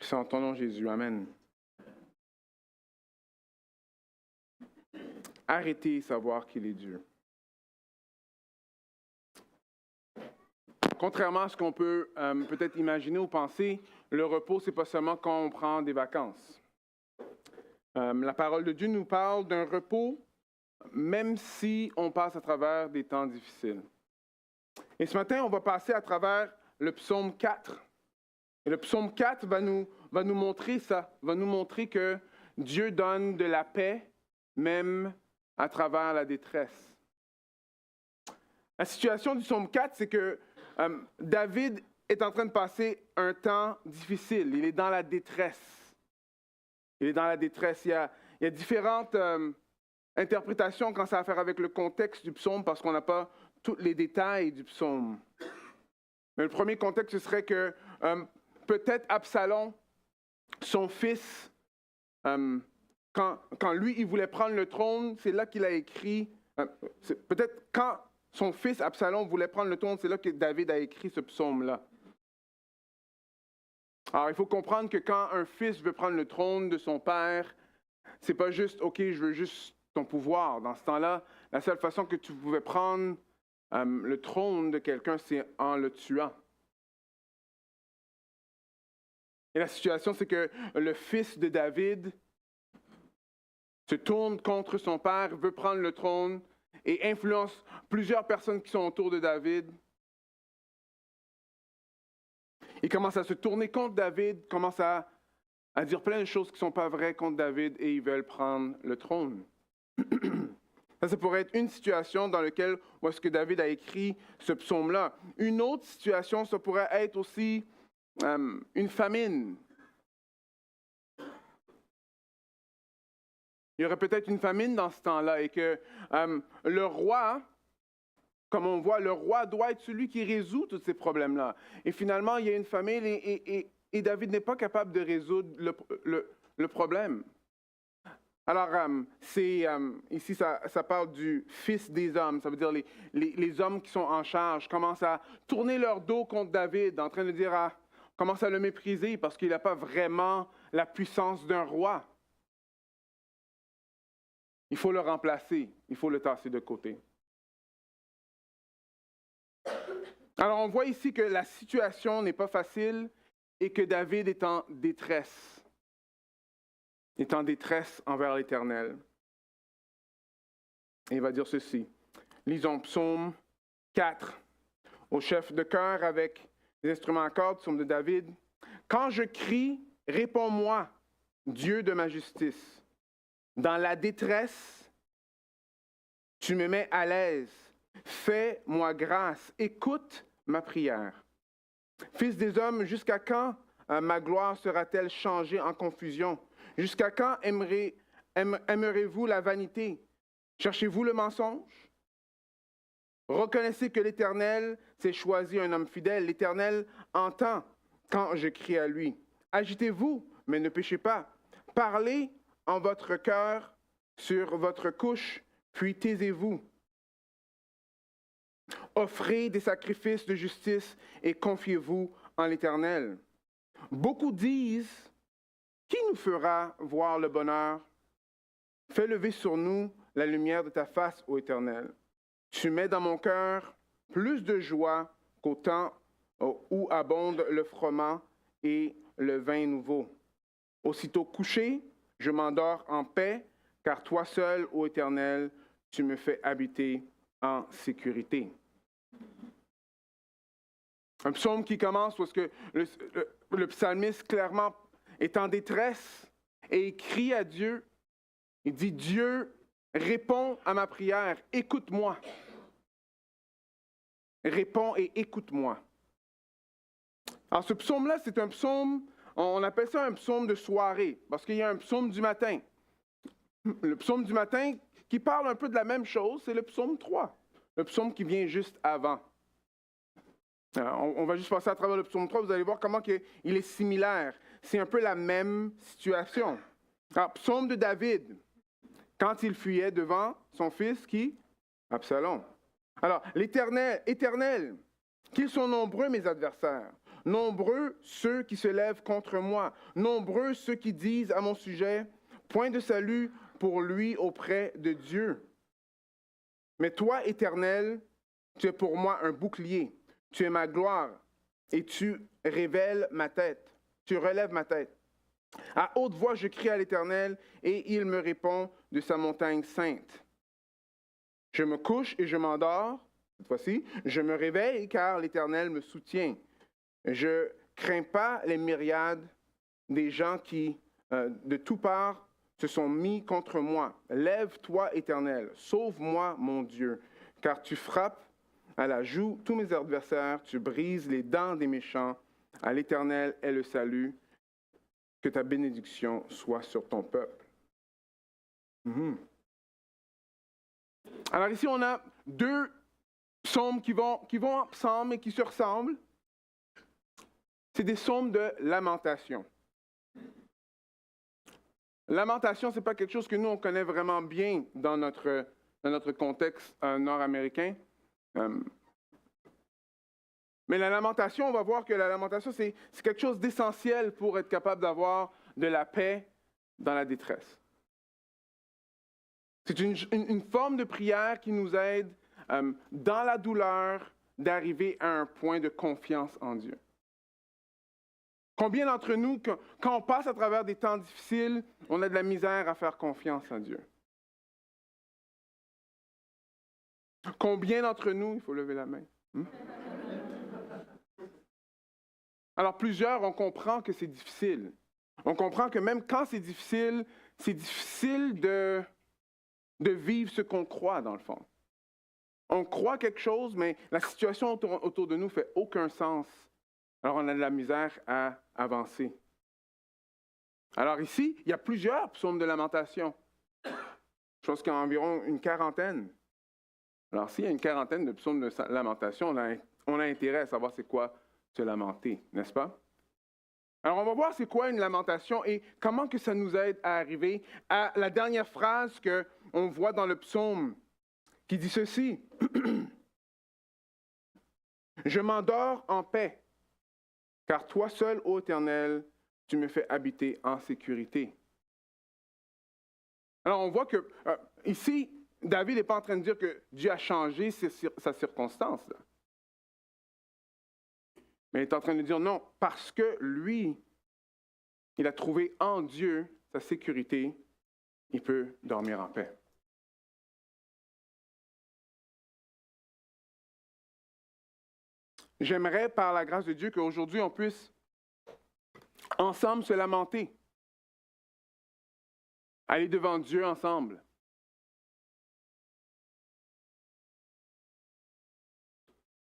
C'est en ton nom, Jésus. Amen. Arrêtez de savoir qu'il est Dieu. Contrairement à ce qu'on peut peut-être imaginer ou penser, le repos, c'est pas seulement quand on prend des vacances. La parole de Dieu nous parle d'un repos, même si on passe à travers des temps difficiles. Et ce matin, on va passer à travers le psaume 4. Et le psaume 4 va nous montrer ça, va nous montrer que Dieu donne de la paix, même à travers la détresse. La situation du psaume 4, c'est que David est en train de passer un temps difficile. Il est dans la détresse. Il est dans la détresse. Il y a différentes interprétations quand ça a à faire avec le contexte du psaume, parce qu'on n'a pas tous les détails du psaume. Mais le premier contexte, ce serait que peut-être Absalom, son fils, quand lui, il voulait prendre le trône, c'est là qu'il a écrit, peut-être quand son fils Absalom voulait prendre le trône, c'est là que David a écrit ce psaume-là. Alors, il faut comprendre que quand un fils veut prendre le trône de son père, c'est pas juste, OK, je veux juste ton pouvoir. Dans ce temps-là, la seule façon que tu pouvais prendre le trône de quelqu'un, c'est en le tuant. Et la situation, c'est que le fils de David se tourne contre son père, veut prendre le trône et influence plusieurs personnes qui sont autour de David. Il commence à se tourner contre David, commence à dire plein de choses qui ne sont pas vraies contre David et ils veulent prendre le trône. Ça pourrait être une situation dans laquelle où est-ce que David a écrit ce psaume-là. Une autre situation, ça pourrait être aussi une famine. Il y aurait peut-être une famine dans ce temps-là et que le roi, comme on voit, le roi doit être celui qui résout tous ces problèmes-là. Et finalement, il y a une famine et David n'est pas capable de résoudre le problème. Alors, ici, ça parle du fils des hommes. Ça veut dire les hommes qui sont en charge commencent à tourner leur dos contre David, en train de dire, commencent à le mépriser parce qu'il n'a pas vraiment la puissance d'un roi. Il faut le remplacer, il faut le tasser de côté. Alors, on voit ici que la situation n'est pas facile et que David est en détresse. Il est en détresse envers l'Éternel. Et il va dire ceci. Lisons Psaume 4, au chef de chœur avec les instruments à cordes, Psaume de David. « Quand je crie, réponds-moi, Dieu de ma justice. Dans la détresse, tu me mets à l'aise. Fais-moi grâce. Écoute ma prière. Fils des hommes, jusqu'à quand ma gloire sera-t-elle changée en confusion? Jusqu'à quand aimerez-vous la vanité? Cherchez-vous le mensonge? Reconnaissez que l'Éternel s'est choisi un homme fidèle. L'Éternel entend quand je crie à lui. Agitez-vous, mais ne péchez pas. Parlez en votre cœur sur votre couche, puis taisez-vous. Offrez des sacrifices de justice et confiez-vous en l'Éternel. Beaucoup disent, qui nous fera voir le bonheur? Fais lever sur nous la lumière de ta face, ô Éternel. Tu mets dans mon cœur plus de joie qu'au temps où abonde le froment et le vin nouveau. Aussitôt couché, je m'endors en paix, car toi seul, ô Éternel, tu me fais habiter en sécurité. Un psaume qui commence parce que le psalmiste clairement est en détresse et il crie à Dieu. Il dit, Dieu, réponds à ma prière, écoute-moi. Réponds et écoute-moi. Alors ce psaume-là, c'est un psaume, on appelle ça un psaume de soirée, parce qu'il y a un psaume du matin. Le psaume du matin qui parle un peu de la même chose, c'est le psaume 3, le psaume qui vient juste avant. On va juste passer à travers le psaume 3, vous allez voir comment il est similaire. C'est un peu la même situation. Alors, psaume de David, quand il fuyait devant son fils qui? Absalom. Alors, l'Éternel, qu'ils sont nombreux mes adversaires. Nombreux ceux qui se lèvent contre moi. Nombreux ceux qui disent à mon sujet, point de salut pour lui auprès de Dieu. Mais toi, Éternel, tu es pour moi un bouclier. Tu es ma gloire et tu révèles ma tête. Tu relèves ma tête. À haute voix, je crie à l'Éternel et il me répond de sa montagne sainte. Je me couche et je m'endors. Cette fois-ci, je me réveille car l'Éternel me soutient. Je crains pas les myriades des gens qui, de toutes parts, se sont mis contre moi. Lève-toi, Éternel, sauve-moi, mon Dieu, car tu frappes à la joue tous mes adversaires, tu brises les dents des méchants. À l'Éternel est le salut. Que ta bénédiction soit sur ton peuple. Alors ici, on a deux psaumes qui vont ensemble et qui se ressemblent. C'est des psaumes de lamentation. Lamentation, ce n'est pas quelque chose que nous, on connaît vraiment bien dans notre contexte nord-américain. Mais la lamentation, on va voir que la lamentation, c'est quelque chose d'essentiel pour être capable d'avoir de la paix dans la détresse. C'est une forme de prière qui nous aide, dans la douleur, d'arriver à un point de confiance en Dieu. Combien d'entre nous, quand on passe à travers des temps difficiles, on a de la misère à faire confiance en Dieu? Combien d'entre nous, il faut lever la main. Alors plusieurs, on comprend que c'est difficile. On comprend que même quand c'est difficile de vivre ce qu'on croit dans le fond. On croit quelque chose, mais la situation autour de nous ne fait aucun sens. Alors on a de la misère à avancer. Alors ici, il y a plusieurs psaumes de lamentation. Je pense qu'il y a environ une quarantaine. Alors s'il y a une quarantaine de psaumes de lamentation, on a intérêt à savoir c'est quoi se lamenter, n'est-ce pas? Alors on va voir c'est quoi une lamentation et comment que ça nous aide à arriver à la dernière phrase qu'on voit dans le psaume qui dit ceci. Je m'endors en paix, car toi seul, ô Éternel, tu me fais habiter en sécurité. Alors on voit que ici, David n'est pas en train de dire que Dieu a changé sa circonstance. Là. Mais il est en train de dire non, parce que lui, il a trouvé en Dieu sa sécurité, il peut dormir en paix. J'aimerais, par la grâce de Dieu, qu'aujourd'hui, on puisse ensemble se lamenter. Aller devant Dieu ensemble.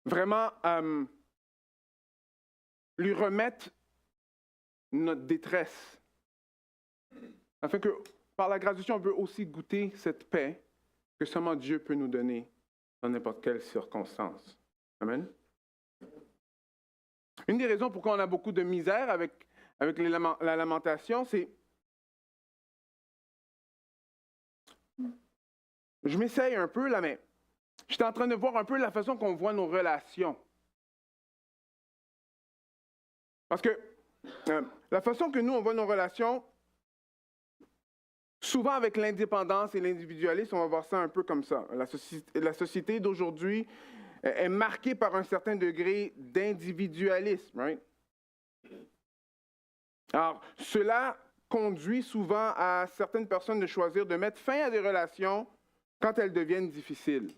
Vraiment, lui remettre notre détresse. Afin que, par la grâce de Dieu, on peut aussi goûter cette paix que seulement Dieu peut nous donner dans n'importe quelle circonstance. Amen. Une des raisons pourquoi on a beaucoup de misère avec la lamentation, c'est... Je m'essaye un peu là, mais je suis en train de voir un peu la façon qu'on voit nos relations. Parce que la façon que nous, on voit nos relations, souvent avec l'indépendance et l'individualisme, on va voir ça un peu comme ça. La société d'aujourd'hui est marquée par un certain degré d'individualisme. Right? Alors, cela conduit souvent à certaines personnes de choisir de mettre fin à des relations quand elles deviennent difficiles.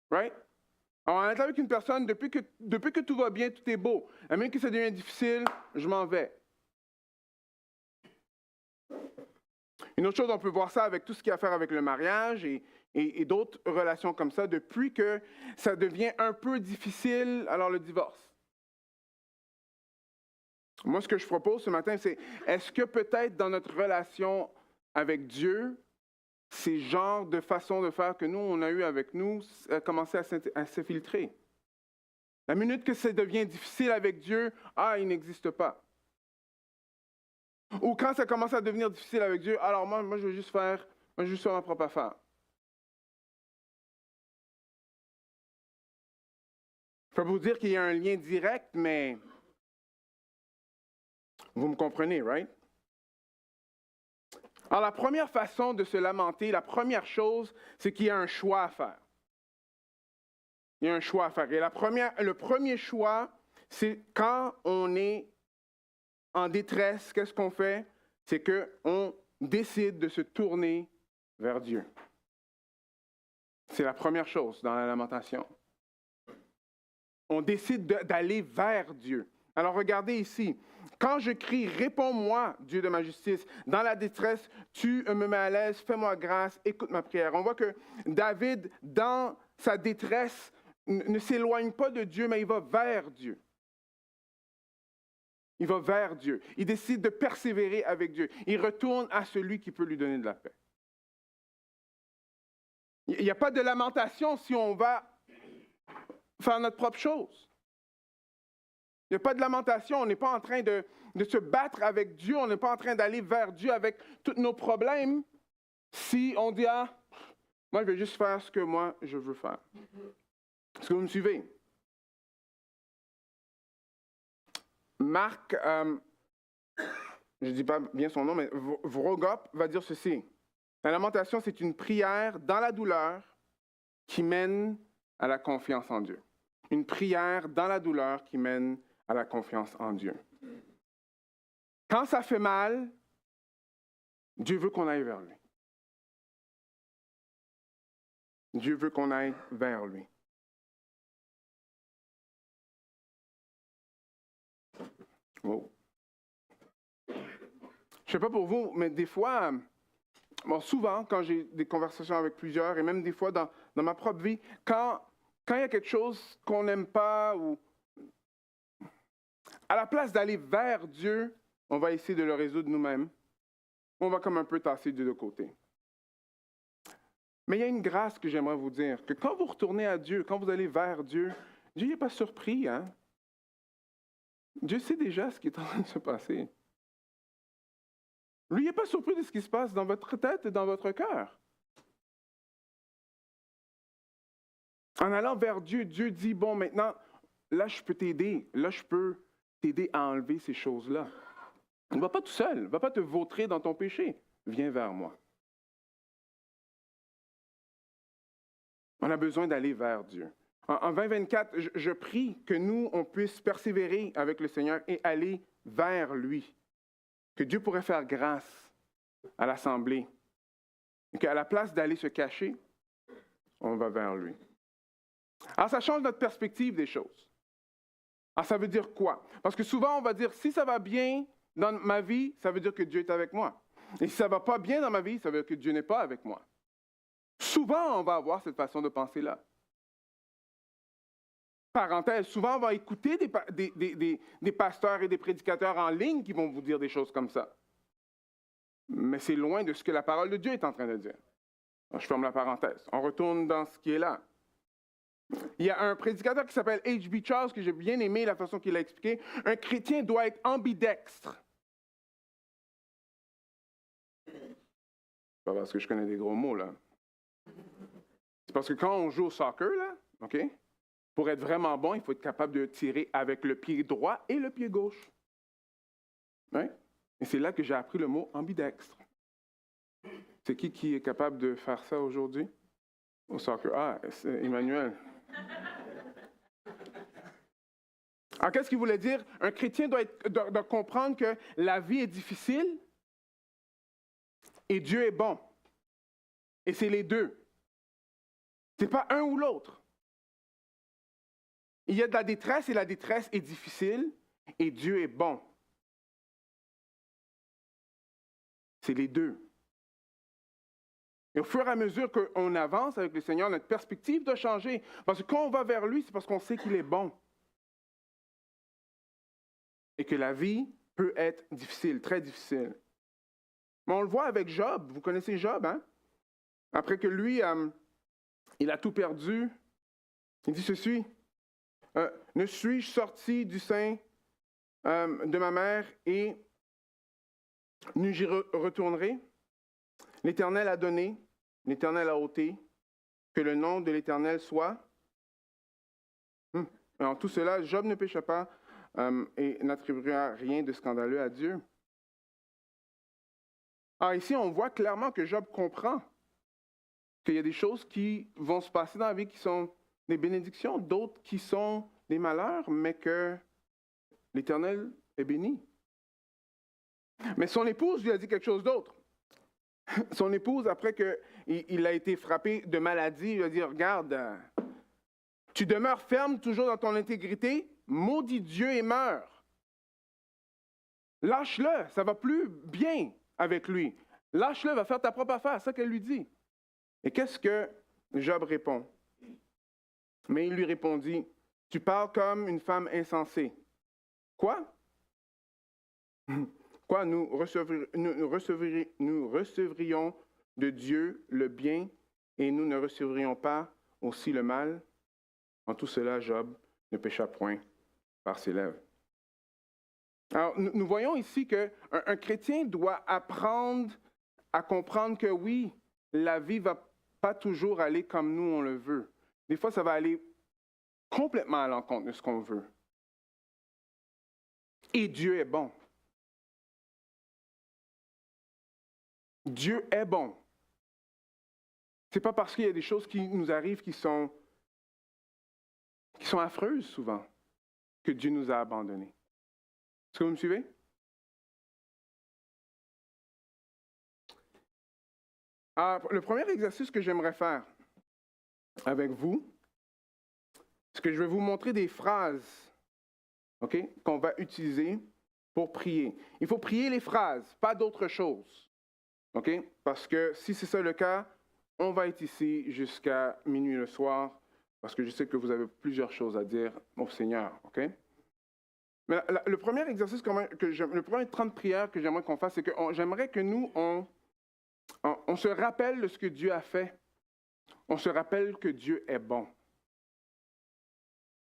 Right? Alors, on est avec une personne, depuis que tout va bien, tout est beau. Et même que ça devient difficile, je m'en vais. Une autre chose, on peut voir ça avec tout ce qui a à faire avec le mariage et d'autres relations comme ça, depuis que ça devient un peu difficile, alors le divorce. Moi, ce que je propose ce matin, c'est, est-ce que peut-être dans notre relation avec Dieu, ces genres de façons de faire que nous, on a eu avec nous, a commencé à s'infiltrer. La minute que ça devient difficile avec Dieu, il n'existe pas. Ou quand ça commence à devenir difficile avec Dieu, alors moi je vais juste faire ma propre affaire. Je peux vous dire qu'il y a un lien direct, mais vous me comprenez, right? Alors, la première façon de se lamenter, la première chose, c'est qu'il y a un choix à faire. Il y a un choix à faire. Et le premier choix, c'est quand on est en détresse, qu'est-ce qu'on fait? C'est qu'on décide de se tourner vers Dieu. C'est la première chose dans la lamentation. On décide d'aller vers Dieu. Alors regardez ici. Quand je crie, réponds-moi, Dieu de ma justice. Dans la détresse, tu me mets à l'aise, fais-moi grâce, écoute ma prière. On voit que David, dans sa détresse, ne s'éloigne pas de Dieu, mais il va vers Dieu. Il va vers Dieu. Il décide de persévérer avec Dieu. Il retourne à celui qui peut lui donner de la paix. Il n'y a pas de lamentation si on va faire notre propre chose. Il n'y a pas de lamentation. On n'est pas en train de se battre avec Dieu. On n'est pas en train d'aller vers Dieu avec tous nos problèmes si on dit, ah, moi, je vais juste faire ce que moi, je veux faire. Est-ce que vous me suivez? Marc, je ne dis pas bien son nom, mais Vrogop va dire ceci. La lamentation, c'est une prière dans la douleur qui mène à la confiance en Dieu. Une prière dans la douleur qui mène à la confiance en Dieu. Quand ça fait mal, Dieu veut qu'on aille vers lui. Dieu veut qu'on aille vers lui. Oh. Je ne sais pas pour vous, mais des fois, souvent, quand j'ai des conversations avec plusieurs, et même des fois dans ma propre vie, quand il y a quelque chose qu'on n'aime pas, ou à la place d'aller vers Dieu, on va essayer de le résoudre nous-mêmes. On va comme un peu tasser Dieu de côté. Mais il y a une grâce que j'aimerais vous dire, que quand vous retournez à Dieu, quand vous allez vers Dieu, Dieu n'est pas surpris, hein? Dieu sait déjà ce qui est en train de se passer. Lui, il n'est pas surpris de ce qui se passe dans votre tête et dans votre cœur. En allant vers Dieu, Dieu dit, bon, maintenant, là, je peux t'aider. Là, je peux t'aider à enlever ces choses-là. Ne va pas tout seul. Ne va pas te vautrer dans ton péché. Viens vers moi. On a besoin d'aller vers Dieu. En 2024, je prie que nous, on puisse persévérer avec le Seigneur et aller vers lui. Que Dieu pourrait faire grâce à l'Assemblée. Et qu'à la place d'aller se cacher, on va vers lui. Alors, ça change notre perspective des choses. Alors, ça veut dire quoi? Parce que souvent, on va dire, si ça va bien dans ma vie, ça veut dire que Dieu est avec moi. Et si ça ne va pas bien dans ma vie, ça veut dire que Dieu n'est pas avec moi. Souvent, on va avoir cette façon de penser-là. Parenthèse, souvent, on va écouter des pasteurs et des prédicateurs en ligne qui vont vous dire des choses comme ça. Mais c'est loin de ce que la parole de Dieu est en train de dire. Alors, je ferme la parenthèse. On retourne dans ce qui est là. Il y a un prédicateur qui s'appelle H.B. Charles, que j'ai bien aimé la façon qu'il a expliqué. Un chrétien doit être ambidextre. Pas parce que je connais des gros mots, là. C'est parce que quand on joue au soccer, là, OK? Pour être vraiment bon, il faut être capable de tirer avec le pied droit et le pied gauche. Oui? Et c'est là que j'ai appris le mot ambidextre. C'est qui est capable de faire ça aujourd'hui? Au soccer. Ah, c'est Emmanuel. Alors, qu'est-ce qu'il voulait dire? Un chrétien doit comprendre que la vie est difficile et Dieu est bon. Et c'est les deux. Ce n'est pas un ou l'autre. Il y a de la détresse et la détresse est difficile et Dieu est bon. C'est les deux. Et au fur et à mesure qu'on avance avec le Seigneur, notre perspective doit changer. Parce que quand on va vers lui, c'est parce qu'on sait qu'il est bon. Et que la vie peut être difficile, très difficile. Mais on le voit avec Job. Vous connaissez Job, hein? Après que lui, il a tout perdu, il dit ceci. Ne suis-je sorti du sein de ma mère et nu j'y retournerai? L'Éternel a donné, l'Éternel a ôté, que le nom de l'Éternel soit Mais en tout cela, Job ne pécha pas et n'attribuera rien de scandaleux à Dieu. Alors ici, on voit clairement que Job comprend qu'il y a des choses qui vont se passer dans la vie qui sont des bénédictions, d'autres qui sont des malheurs, mais que l'Éternel est béni. Mais son épouse lui a dit quelque chose d'autre. Son épouse, après qu'il a été frappé de maladie, lui a dit, regarde, tu demeures ferme toujours dans ton intégrité, maudit Dieu et meurs. Lâche-le, ça va plus bien avec lui. Lâche-le, va faire ta propre affaire, c'est ça qu'elle lui dit. Et qu'est-ce que Job répond? Mais il lui répondit, tu parles comme une femme insensée. Quoi? Quoi, nous recevrions de Dieu le bien et nous ne recevrions pas aussi le mal? En tout cela, Job ne pécha point par ses lèvres. Alors, nous voyons ici qu'un chrétien doit apprendre à comprendre que oui, la vie ne va pas toujours aller comme nous on le veut. Des fois, ça va aller complètement à l'encontre de ce qu'on veut. Et Dieu est bon. Dieu est bon. Ce n'est pas parce qu'il y a des choses qui nous arrivent qui sont affreuses souvent que Dieu nous a abandonnés. Est-ce que vous me suivez? Alors, le premier exercice que j'aimerais faire avec vous, c'est que je vais vous montrer des phrases, qu'on va utiliser pour prier. Il faut prier les phrases, pas d'autre chose. Parce que si c'est ça le cas, on va être ici jusqu'à minuit le soir, parce que je sais que vous avez plusieurs choses à dire au Seigneur. Mais le premier exercice, le premier temps de prière que j'aimerais qu'on fasse, c'est que j'aimerais que nous, on se rappelle de ce que Dieu a fait. On se rappelle que Dieu est bon.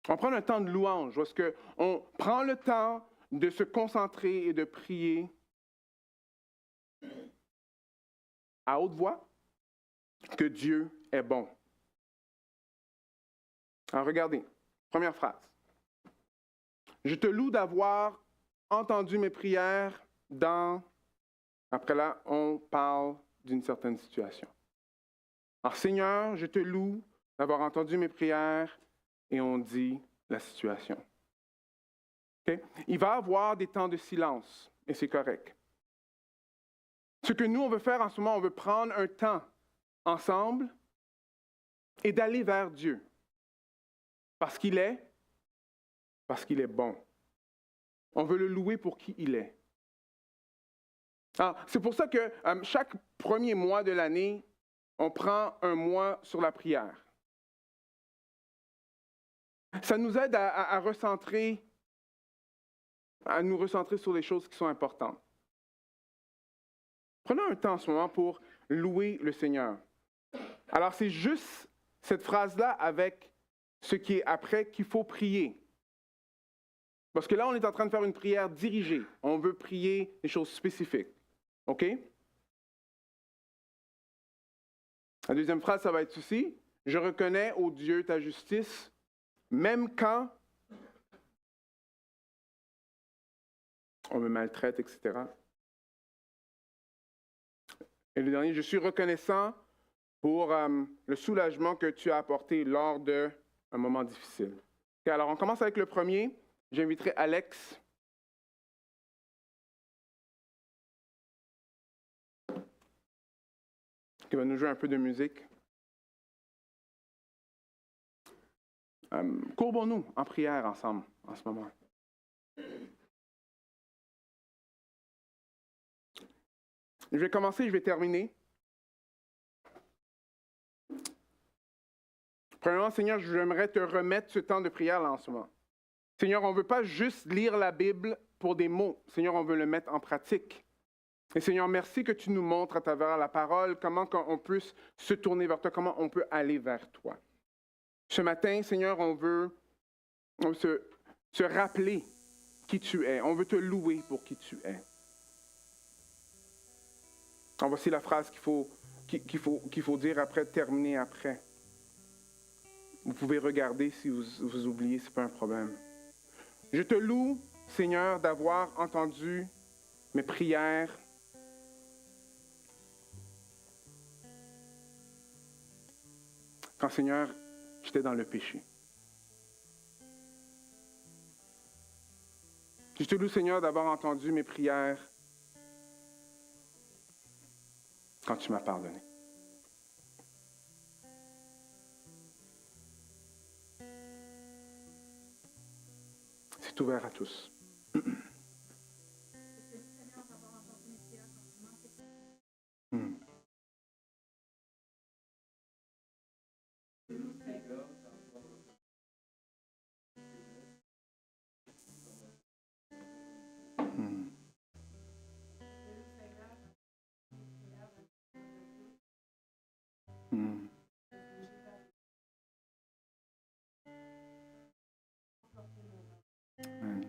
On prend un temps de louange, parce qu'on prend le temps de se concentrer et de prier à haute voix que Dieu est bon. Alors regardez, première phrase. Je te loue d'avoir entendu mes prières dans... Après là, on parle d'une certaine situation. Alors Seigneur, je te loue d'avoir entendu mes prières et on dit la situation. Il va y avoir des temps de silence et c'est correct. Ce que nous, on veut faire en ce moment, on veut prendre un temps ensemble et d'aller vers Dieu. Parce qu'il est bon. On veut le louer pour qui il est. Alors, c'est pour ça que chaque premier mois de l'année, on prend un mois sur la prière. Ça nous aide à nous recentrer sur les choses qui sont importantes. Prenons un temps en ce moment pour louer le Seigneur. Alors, c'est juste cette phrase-là avec ce qui est après qu'il faut prier. Parce que là, on est en train de faire une prière dirigée. On veut prier des choses spécifiques. OK? La deuxième phrase, ça va être ceci. Je reconnais, ô Dieu, ta justice, même quand on me maltraite, etc. Et le dernier, je suis reconnaissant pour le soulagement que tu as apporté lors d'un moment difficile. Okay, alors, on commence avec le premier. J'inviterai Alex. Qui va nous jouer un peu de musique. Courbons-nous en prière ensemble en ce moment. Je vais commencer, je vais terminer. Premièrement, Seigneur, j'aimerais te remettre ce temps de prière là en ce moment. Seigneur, on ne veut pas juste lire la Bible pour des mots. Seigneur, on veut le mettre en pratique. Et Seigneur, merci que tu nous montres à travers la parole comment on peut se tourner vers toi, comment on peut aller vers toi. Ce matin, Seigneur, on veut se rappeler qui tu es. On veut te louer pour qui tu es. Alors, voici la phrase qu'il faut dire après, terminer après. Vous pouvez regarder si vous oubliez, ce n'est pas un problème. Je te loue, Seigneur, d'avoir entendu mes prières. Quand, Seigneur, j'étais dans le péché. Je te loue, Seigneur, d'avoir entendu mes prières quand tu m'as pardonné. C'est ouvert à tous. Hmm. Hmm. Hmm. Hmm.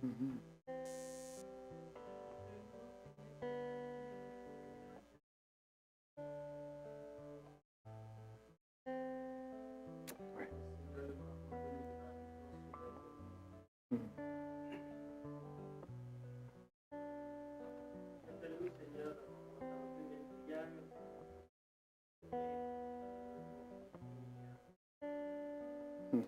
Hmm. Hmm. Ouais. Hmm. Hmm.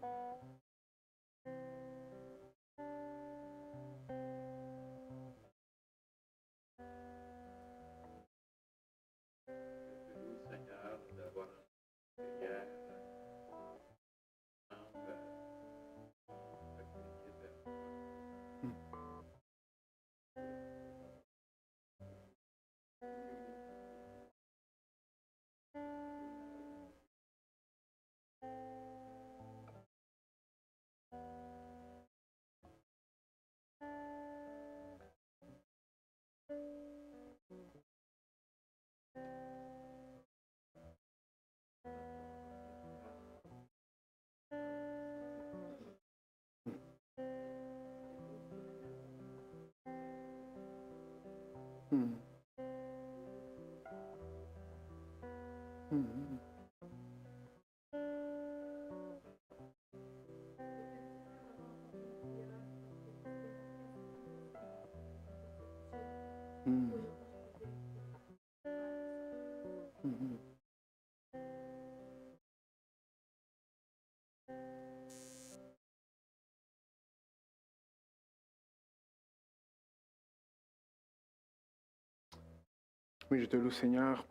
Hmm. Hmm. Hmm. Hmm. Oui, je te loue, Seigneur,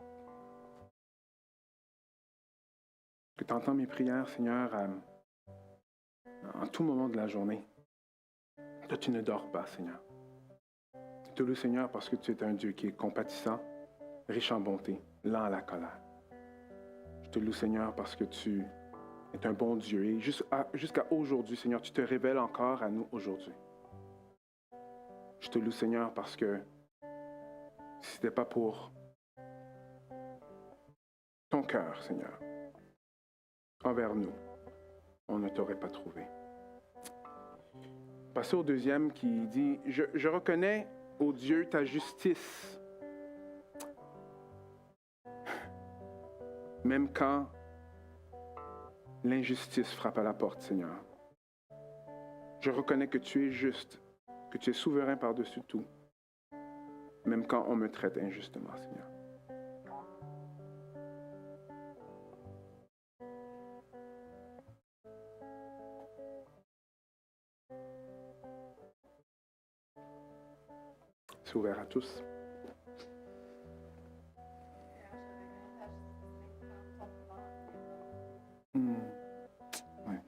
que tu entends mes prières, Seigneur, en tout moment de la journée. Toi, tu ne dors pas, Seigneur. Je te loue, Seigneur, parce que tu es un Dieu qui est compatissant, riche en bonté, lent à la colère. Je te loue, Seigneur, parce que tu es un bon Dieu. Et jusqu'à aujourd'hui, Seigneur, tu te révèles encore à nous aujourd'hui. Je te loue, Seigneur, parce que si ce n'était pas pour ton cœur, Seigneur, envers nous, on ne t'aurait pas trouvé. Passez au deuxième qui dit, je reconnais, ô Dieu, ta justice, même quand l'injustice frappe à la porte, Seigneur. Je reconnais que tu es juste, que tu es souverain par-dessus tout, même quand on me traite injustement, Seigneur. C'est ouvert à tous. Hmm. Ouais.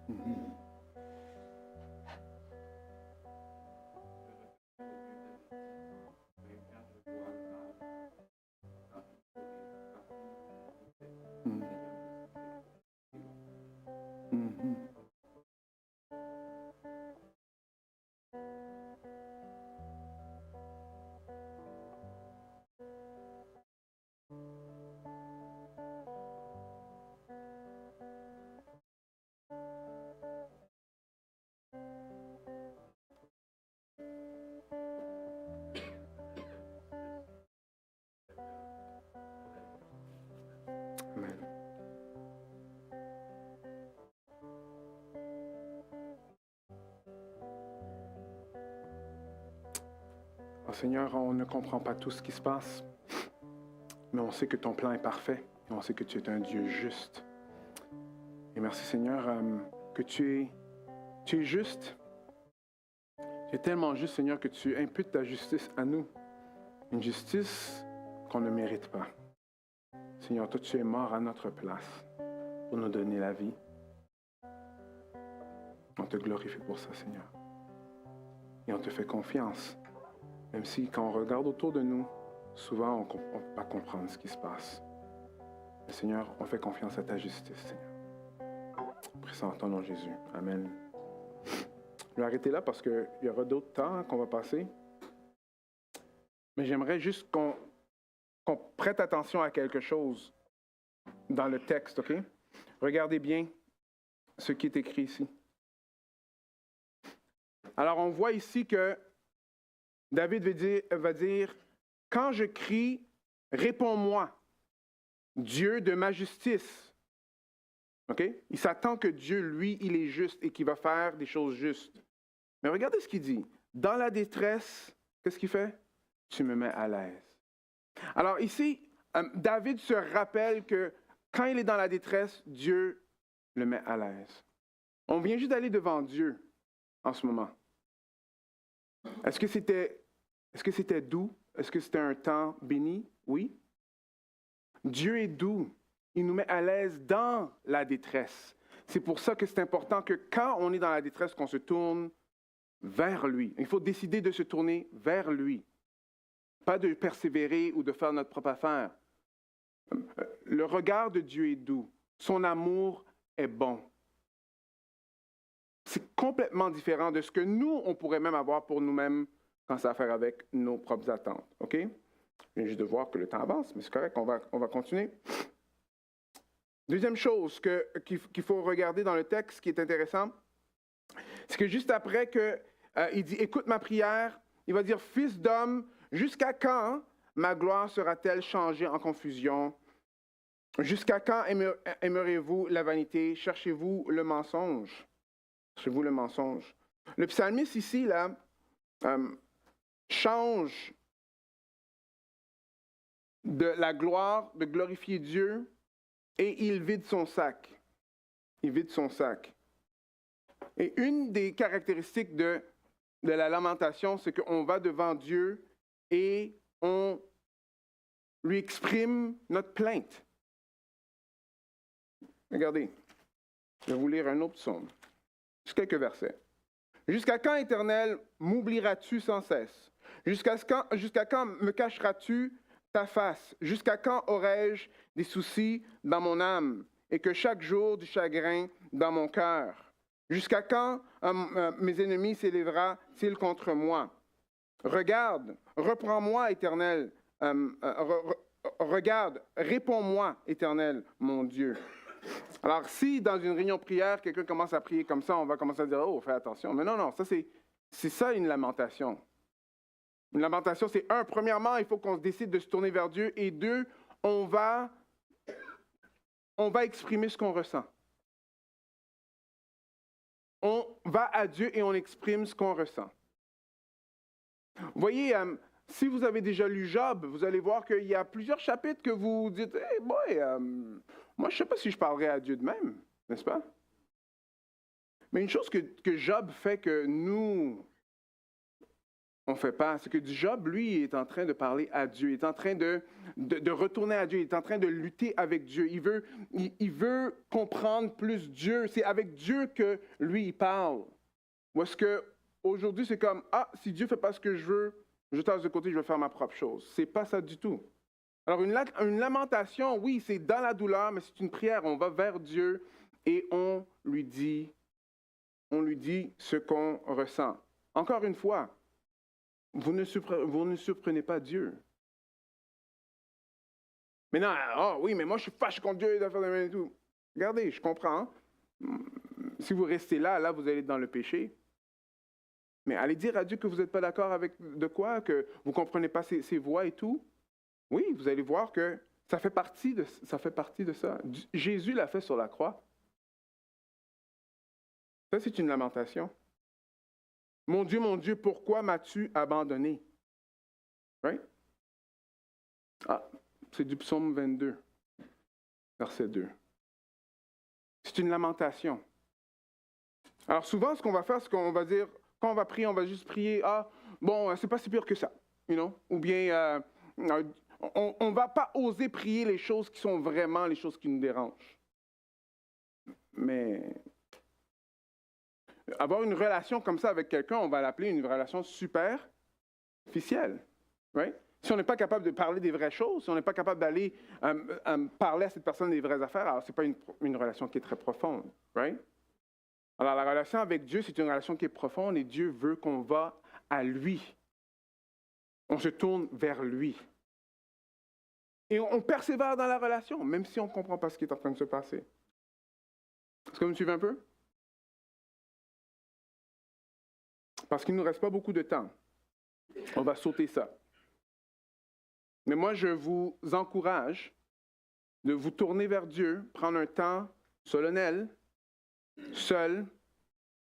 Mhm. Mhm. Mhm. Amen. Oh Seigneur, on ne comprend pas tout ce qui se passe, mais on sait que ton plan est parfait et on sait que tu es un Dieu juste. Et merci Seigneur que tu es juste. Tu es tellement juste Seigneur que tu imputes ta justice à nous. Une justice qu'on ne mérite pas. Seigneur, toi tu es mort à notre place pour nous donner la vie. On te glorifie pour ça Seigneur. Et on te fait confiance. Même si quand on regarde autour de nous, souvent on ne peut pas comprendre ce qui se passe. Mais Seigneur, on fait confiance à ta justice, Seigneur. Prie en ton nom Jésus. Amen. Je vais arrêter là parce qu'il y aura d'autres temps qu'on va passer. Mais j'aimerais juste qu'on prête attention à quelque chose dans le texte, OK? Regardez bien ce qui est écrit ici. Alors, on voit ici que David va dire, « Quand je crie, réponds-moi, Dieu de ma justice. » OK? Il s'attend que Dieu, lui, il est juste et qu'il va faire des choses justes. Mais regardez ce qu'il dit. Dans la détresse, qu'est-ce qu'il fait? Tu me mets à l'aise. Alors ici, David se rappelle que quand il est dans la détresse, Dieu le met à l'aise. On vient juste d'aller devant Dieu en ce moment. Est-ce que c'était doux? Est-ce que c'était un temps béni? Oui. Dieu est doux. Il nous met à l'aise dans la détresse. C'est pour ça que c'est important que quand on est dans la détresse, qu'on se tourne vers lui. Il faut décider de se tourner vers lui. Pas de persévérer ou de faire notre propre affaire. Le regard de Dieu est doux. Son amour est bon. C'est complètement différent de ce que nous, on pourrait même avoir pour nous-mêmes quand ça a à faire avec nos propres attentes. OK? Je viens juste de voir que le temps avance, mais c'est correct, on va continuer. Deuxième chose qu'il faut regarder dans le texte qui est intéressant, c'est que juste après qu'il dit « Écoute ma prière », il va dire « Fils d'homme, jusqu'à quand ma gloire sera-t-elle changée en confusion? Jusqu'à quand aimerez-vous la vanité? Cherchez-vous le mensonge? » Cherchez-vous le mensonge? Le psalmiste ici, là, change de la gloire, de glorifier Dieu, et il vide son sac. Il vide son sac. Et une des caractéristiques de la lamentation, c'est qu'on va devant Dieu et on lui exprime notre plainte. Regardez, je vais vous lire un autre psaume, juste quelques versets. « Jusqu'à quand, Éternel, m'oublieras-tu sans cesse? Jusqu'à quand me cacheras-tu ta face? Jusqu'à quand aurai-je des soucis dans mon âme et que chaque jour du chagrin dans mon cœur? Jusqu'à quand mes ennemis s'élèvera-t-il contre moi? Regarde, reprends-moi, Éternel. Regarde, réponds-moi, Éternel, mon Dieu. » Alors, si dans une réunion de prière, quelqu'un commence à prier comme ça, on va commencer à dire « Oh, fais attention. » Mais non, ça c'est ça une lamentation. Une lamentation, c'est premièrement, il faut qu'on se décide de se tourner vers Dieu, et deux, on va exprimer ce qu'on ressent. On va à Dieu et on exprime ce qu'on ressent. Vous voyez, si vous avez déjà lu Job, vous allez voir qu'il y a plusieurs chapitres que vous dites « Hey boy, moi je ne sais pas si je parlerai à Dieu de même, n'est-ce pas? » Mais une chose que Job fait que nous, on ne fait pas. C'est que Job, lui, est en train de parler à Dieu. Il est en train de retourner à Dieu. Il est en train de lutter avec Dieu. Il veut comprendre plus Dieu. C'est avec Dieu que lui, il parle. Ou est-ce qu'aujourd'hui, c'est comme, si Dieu ne fait pas ce que je veux, je tasse de côté, je vais faire ma propre chose. Ce n'est pas ça du tout. Alors, une lamentation, oui, c'est dans la douleur, mais c'est une prière. On va vers Dieu et on lui dit ce qu'on ressent. Encore une fois, vous ne surprenez pas Dieu. Mais non, oui, mais moi je suis fâché contre Dieu et tout. Regardez, je comprends. Si vous restez là, vous allez être dans le péché. Mais allez dire à Dieu que vous n'êtes pas d'accord avec de quoi, que vous ne comprenez pas ses voies et tout. Oui, vous allez voir que ça fait partie de ça. Jésus l'a fait sur la croix. Ça, c'est une lamentation. Mon Dieu, pourquoi m'as-tu abandonné? Right? C'est du psaume 22, verset 2. C'est une lamentation. Alors souvent, ce qu'on va faire, c'est qu'on va dire, quand on va prier, on va juste prier, c'est pas si pire que ça, ou bien, on ne va pas oser prier les choses qui sont vraiment les choses qui nous dérangent. Mais avoir une relation comme ça avec quelqu'un, on va l'appeler une relation superficielle. Right? Si on n'est pas capable de parler des vraies choses, si on n'est pas capable d'aller parler à cette personne des vraies affaires, alors ce n'est pas une relation qui est très profonde. Right? Alors la relation avec Dieu, c'est une relation qui est profonde et Dieu veut qu'on va à lui. On se tourne vers lui. Et on persévère dans la relation, même si on ne comprend pas ce qui est en train de se passer. Est-ce que vous me suivez un peu? Parce qu'il ne nous reste pas beaucoup de temps. On va sauter ça. Mais moi, je vous encourage de vous tourner vers Dieu, prendre un temps solennel, seul,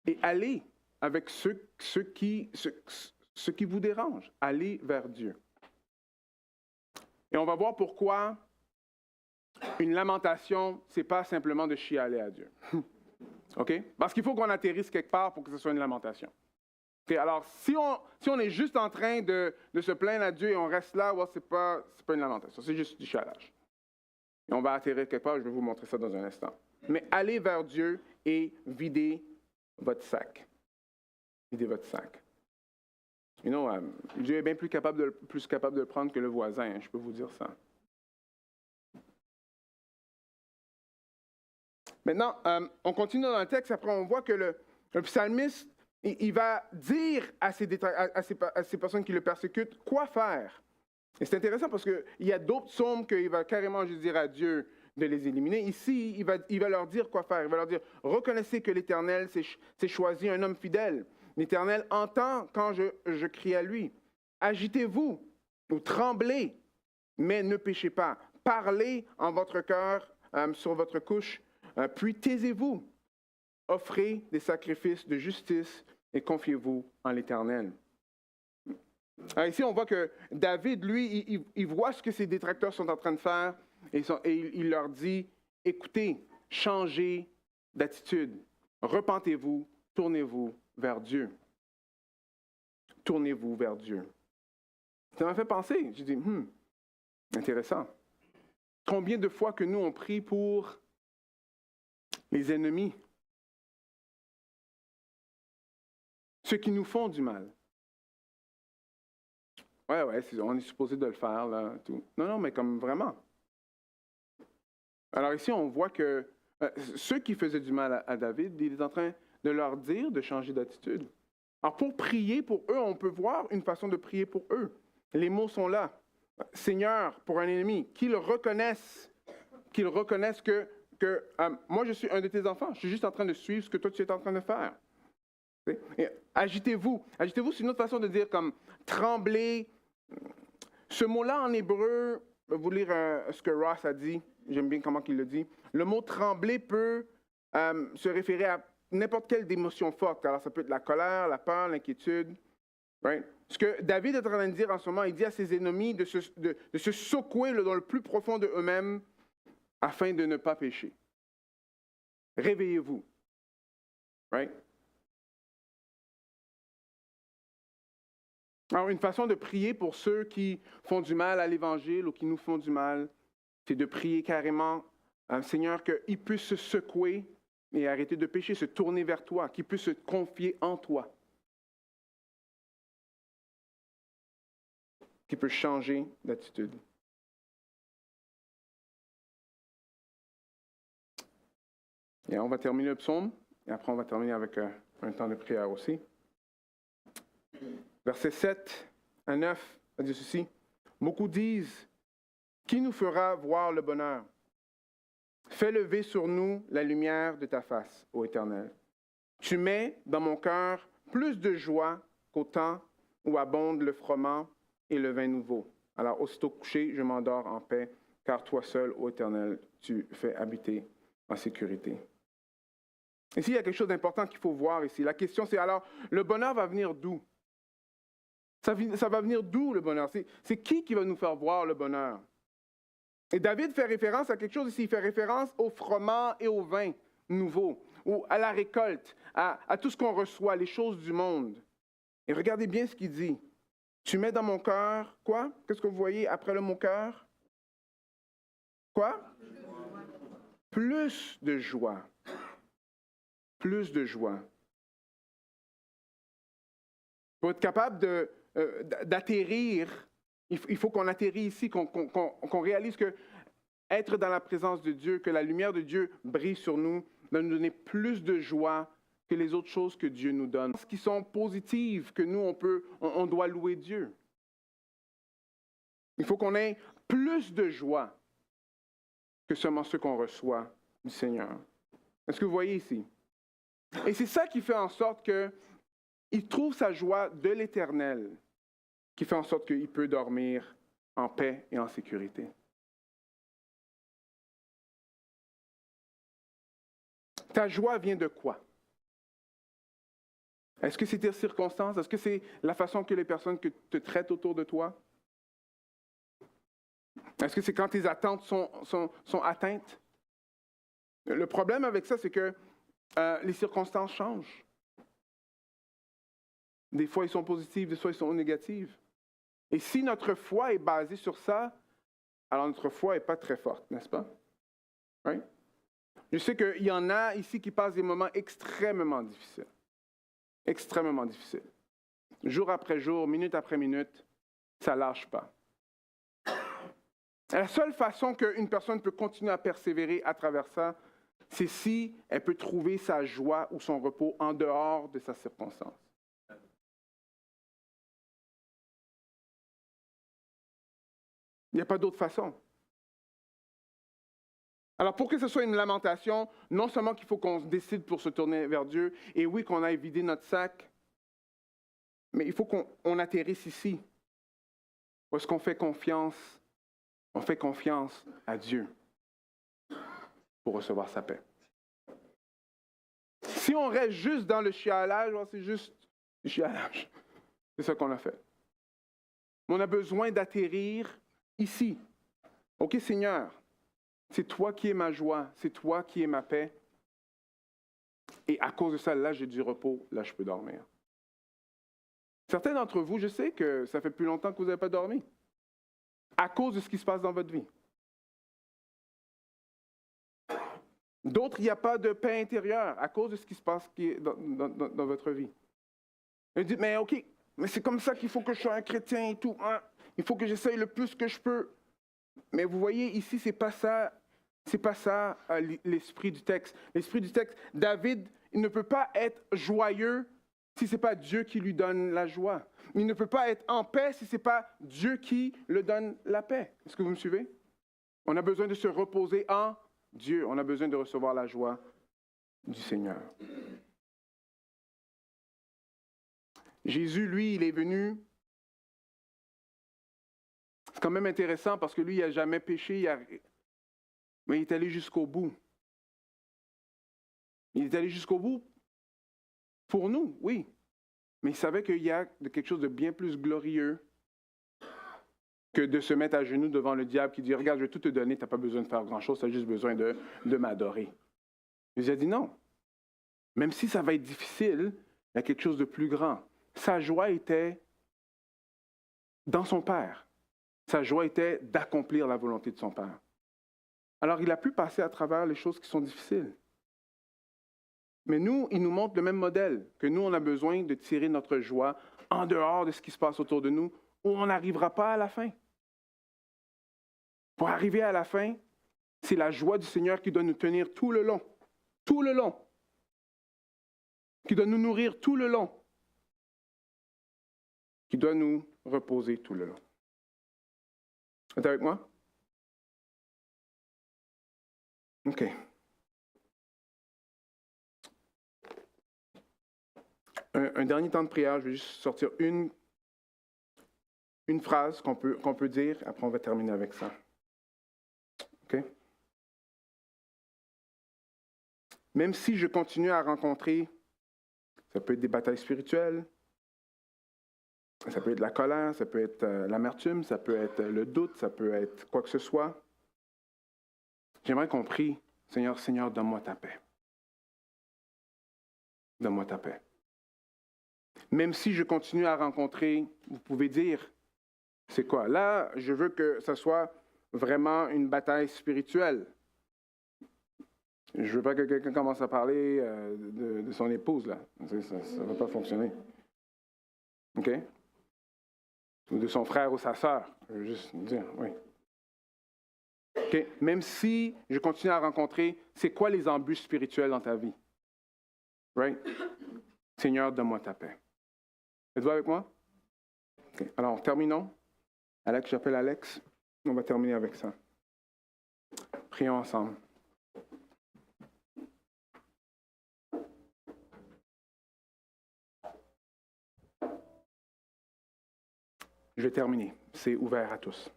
et aller avec ce qui vous dérange. Aller vers Dieu. Et on va voir pourquoi une lamentation, ce n'est pas simplement de chialer à Dieu. OK? Parce qu'il faut qu'on atterrisse quelque part pour que ce soit une lamentation. Okay, alors, si on est juste en train de se plaindre à Dieu et on reste là, ce n'est pas une lamentation, c'est juste du chialage. Et on va atterrir quelque part, je vais vous montrer ça dans un instant. Mais allez vers Dieu et videz votre sac. Videz votre sac. Dieu est bien plus capable de le prendre que le voisin, je peux vous dire ça. Maintenant, on continue dans le texte, après on voit que le psalmiste, il va dire à ces personnes qui le persécutent quoi faire. Et c'est intéressant parce qu'il y a d'autres psaumes qu'il va carrément juste dire à Dieu de les éliminer. Ici, il va leur dire quoi faire. Il va leur dire, reconnaissez que l'Éternel s'est choisi un homme fidèle. L'Éternel entend quand je crie à lui. Agitez-vous ou tremblez, mais ne péchez pas. Parlez en votre cœur sur votre couche, puis taisez-vous. Offrez des sacrifices de justice et confiez-vous en l'Éternel. Alors ici, on voit que David, lui, il voit ce que ses détracteurs sont en train de faire et il leur dit, écoutez, changez d'attitude, repentez-vous, tournez-vous vers Dieu. Tournez-vous vers Dieu. Ça m'a fait penser, j'ai dit, intéressant. Combien de fois que nous, on prie pour les ennemis? Ceux qui nous font du mal. Ouais, on est supposé de le faire, là, tout. Non, mais comme vraiment. Alors ici, on voit que ceux qui faisaient du mal à David, il est en train de leur dire de changer d'attitude. Alors pour prier pour eux, on peut voir une façon de prier pour eux. Les mots sont là. Seigneur, pour un ennemi, qu'ils reconnaissent que moi je suis un de tes enfants, je suis juste en train de suivre ce que toi tu es en train de faire. Et agitez-vous. Agitez-vous, c'est une autre façon de dire comme trembler. Ce mot-là en hébreu, je vais vous lire ce que Ross a dit, j'aime bien comment il le dit. Le mot trembler peut se référer à n'importe quelle émotion forte. Alors ça peut être la colère, la peur, l'inquiétude. Right? Ce que David est en train de dire en ce moment, il dit à ses ennemis de se secouer dans le plus profond de eux-mêmes afin de ne pas pécher. Réveillez-vous. Right? Alors, une façon de prier pour ceux qui font du mal à l'Évangile ou qui nous font du mal, c'est de prier carrément, Seigneur, qu'ils puissent se secouer et arrêter de pécher, se tourner vers toi, qu'ils puissent se confier en toi, qu'ils puissent changer d'attitude. Et on va terminer le psaume, et après on va terminer avec un temps de prière aussi. Versets 7 à 9, ça dit ceci. Beaucoup disent, qui nous fera voir le bonheur? Fais lever sur nous la lumière de ta face, ô Éternel. Tu mets dans mon cœur plus de joie qu'au temps où abondent le froment et le vin nouveau. Alors, aussitôt couché, je m'endors en paix, car toi seul, ô Éternel, tu fais habiter en sécurité. Ici, il y a quelque chose d'important qu'il faut voir ici. La question, c'est alors, le bonheur va venir d'où? Ça va venir d'où, le bonheur? C'est qui va nous faire voir le bonheur? Et David fait référence à quelque chose ici. Il fait référence au froment et au vin nouveau, ou à la récolte, à tout ce qu'on reçoit, les choses du monde. Et regardez bien ce qu'il dit. Tu mets dans mon cœur, quoi? Qu'est-ce que vous voyez après le mot cœur? Quoi? Plus de joie. Plus de joie. Pour être capable d'atterrir, il faut qu'on atterrisse ici, qu'on réalise que être dans la présence de Dieu, que la lumière de Dieu brille sur nous, va nous donner plus de joie que les autres choses que Dieu nous donne. Ce qui sont positives, que nous, on doit louer Dieu. Il faut qu'on ait plus de joie que seulement ce qu'on reçoit du Seigneur. Est-ce que vous voyez ici? Et c'est ça qui fait en sorte qu'il trouve sa joie de l'Éternel, qui fait en sorte qu'il peut dormir en paix et en sécurité. Ta joie vient de quoi? Est-ce que c'est tes circonstances? Est-ce que c'est la façon que les personnes te traitent autour de toi? Est-ce que c'est quand tes attentes sont atteintes? Le problème avec ça, c'est que les circonstances changent. Des fois, ils sont positifs, des fois, ils sont négatifs. Et si notre foi est basée sur ça, alors notre foi n'est pas très forte, n'est-ce pas? Oui? Je sais qu'il y en a ici qui passent des moments extrêmement difficiles. Extrêmement difficiles. Jour après jour, minute après minute, ça ne lâche pas. La seule façon qu'une personne peut continuer à persévérer à travers ça, c'est si elle peut trouver sa joie ou son repos en dehors de sa circonstance. Il n'y a pas d'autre façon. Alors, pour que ce soit une lamentation, non seulement qu'il faut qu'on se décide pour se tourner vers Dieu, et oui, qu'on aille vider notre sac, mais il faut qu'on atterrisse ici. Où est-ce qu'on fait confiance? On fait confiance à Dieu pour recevoir sa paix. Si on reste juste dans le chialage, c'est juste le chialage. C'est ça qu'on a fait. Mais on a besoin d'atterrir ici. OK, Seigneur, c'est toi qui es ma joie, c'est toi qui es ma paix. Et à cause de ça, là, j'ai du repos, là, je peux dormir. Certains d'entre vous, je sais que ça fait plus longtemps que vous n'avez pas dormi. À cause de ce qui se passe dans votre vie. D'autres, il n'y a pas de paix intérieure à cause de ce qui se passe dans votre vie. Ils disent, mais OK, mais c'est comme ça qu'il faut que je sois un chrétien et tout. Hein? Il faut que j'essaye le plus que je peux. Mais vous voyez, ici, c'est pas ça l'esprit du texte. L'esprit du texte, David, il ne peut pas être joyeux si ce n'est pas Dieu qui lui donne la joie. Il ne peut pas être en paix si ce n'est pas Dieu qui le donne la paix. Est-ce que vous me suivez? On a besoin de se reposer en Dieu. On a besoin de recevoir la joie du Seigneur. Jésus, lui, il est venu. C'est quand même intéressant parce que lui, il n'a jamais péché, mais il est allé jusqu'au bout. Il est allé jusqu'au bout pour nous, oui. Mais il savait qu'il y a quelque chose de bien plus glorieux que de se mettre à genoux devant le diable qui dit « Regarde, je vais tout te donner, tu n'as pas besoin de faire grand-chose, tu as juste besoin de m'adorer. » Il a dit non. Même si ça va être difficile, il y a quelque chose de plus grand. Sa joie était dans son Père. Sa joie était d'accomplir la volonté de son Père. Alors, il a pu passer à travers les choses qui sont difficiles. Mais nous, il nous montre le même modèle, que nous, on a besoin de tirer notre joie en dehors de ce qui se passe autour de nous, ou on n'arrivera pas à la fin. Pour arriver à la fin, c'est la joie du Seigneur qui doit nous tenir tout le long, qui doit nous nourrir tout le long, qui doit nous reposer tout le long. Êtes-vous avec moi? OK. Un dernier temps de prière, je vais juste sortir une phrase qu'on peut dire, après on va terminer avec ça. OK? Même si je continue à rencontrer, ça peut être des batailles spirituelles, ça peut être la colère, ça peut être l'amertume, ça peut être le doute, ça peut être quoi que ce soit. J'aimerais qu'on prie, Seigneur, Seigneur, donne-moi ta paix. Donne-moi ta paix. Même si je continue à rencontrer, vous pouvez dire, c'est quoi? Là, je veux que ça soit vraiment une bataille spirituelle. Je ne veux pas que quelqu'un commence à parler de son épouse, là. Ça ne va pas fonctionner. OK? Ou de son frère ou sa sœur. Je veux juste dire, oui. OK? Même si je continue à rencontrer, c'est quoi les embûches spirituelles dans ta vie? Right? Seigneur, donne-moi ta paix. Êtes-vous avec moi? Okay. Alors, terminons. Alex, j'appelle Alex. On va terminer avec ça. Prions ensemble. Je vais terminer. C'est ouvert à tous.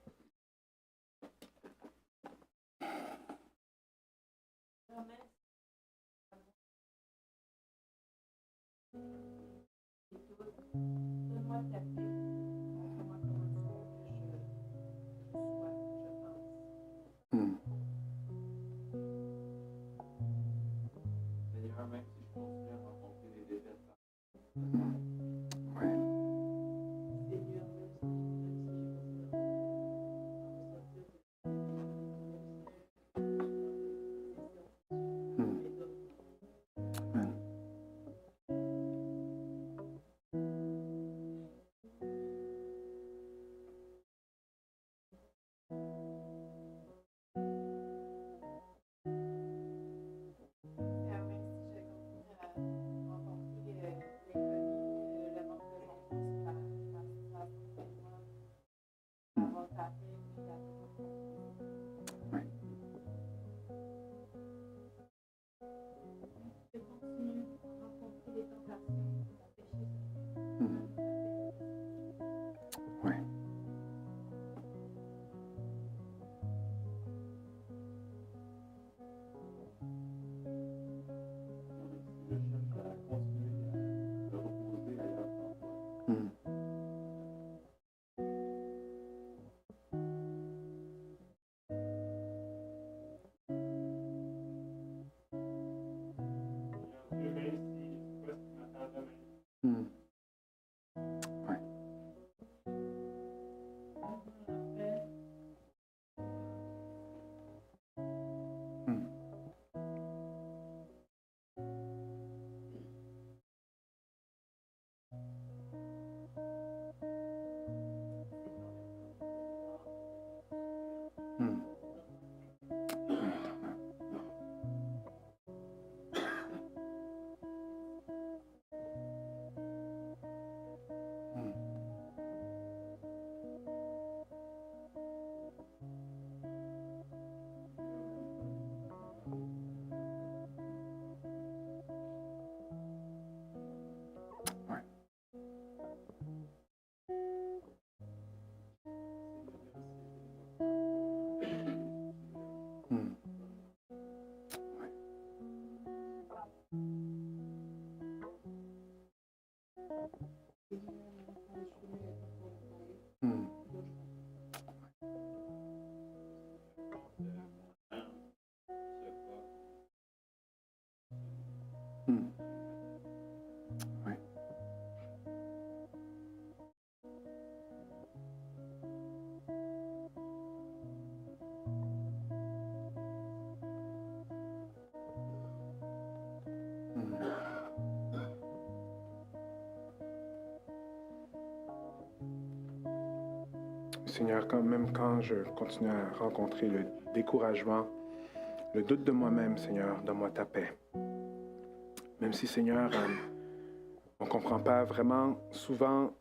Seigneur, même quand je continue à rencontrer le découragement, le doute de moi-même, Seigneur, donne-moi ta paix. Même si, Seigneur, on ne comprend pas vraiment souvent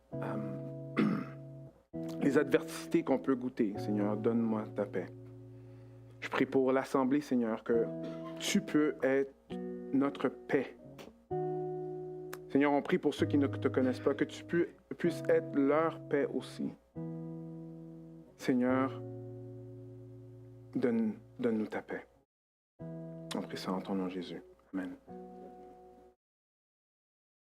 les adversités qu'on peut goûter, Seigneur, donne-moi ta paix. Je prie pour l'Assemblée, Seigneur, que tu peux être notre paix. Seigneur, on prie pour ceux qui ne te connaissent pas, que tu puisses être leur paix aussi. Seigneur, donne-nous ta paix. On prie ça en ton nom, Jésus. Amen.